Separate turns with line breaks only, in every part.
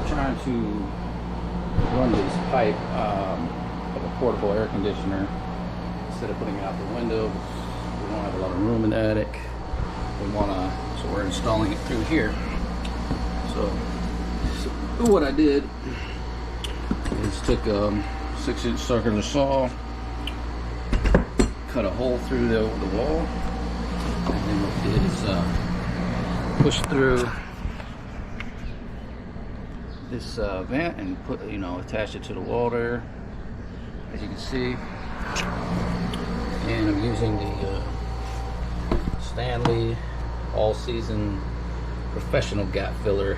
we're trying to run this pipe of a portable air conditioner instead of putting it out the window. We don't have a lot of room in the attic. So we're installing it through here. So what I did is took a 6-inch circular saw, cut a hole through the wall, and then what we did is push through this vent and attach it to the wall there, as you can see. And I'm using the Stanley all-season professional gap filler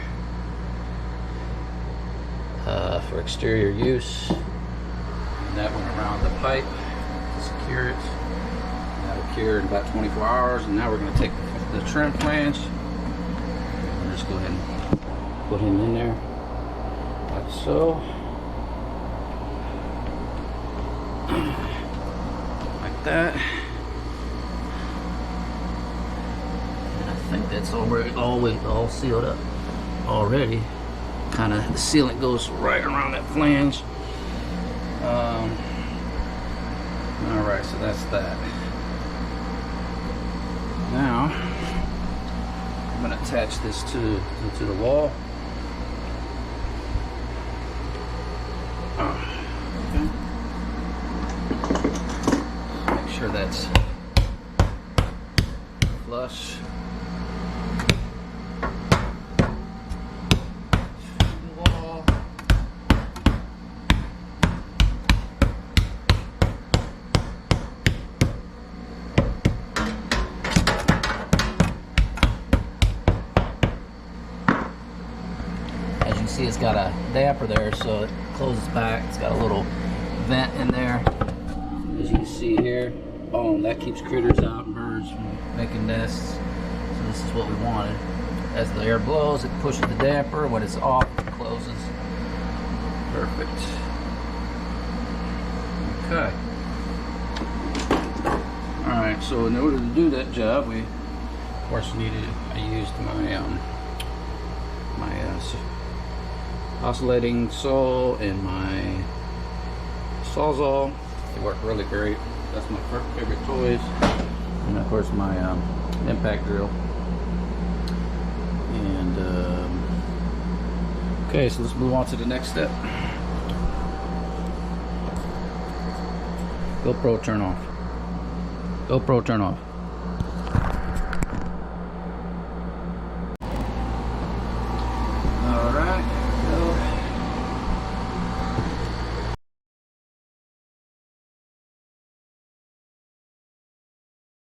for exterior use. And that went around the pipe to secure it. That'll cure in about 24 hours. And now we're going to take the trim flange and just go ahead and put him in there like so. Like that. And I think that's already all sealed up already. Kind of the sealant goes right around that flange. Alright, so that's that. Now I'm going to attach this to the wall. Okay. Make sure that's flush. See, it's got a damper there, so it closes back. It's got a little vent in there, as you can see here. Oh, that keeps critters out and birds from making nests. So this is what we wanted. As the air blows, it pushes the damper. When it's off, it closes. Perfect. Okay. All right. So in order to do that job, we of course I used my oscillating saw and my Sawzall. They work really great. That's my favorite toys. And of course my impact drill. And okay, so let's move on to the next step. GoPro turn off. GoPro turn off.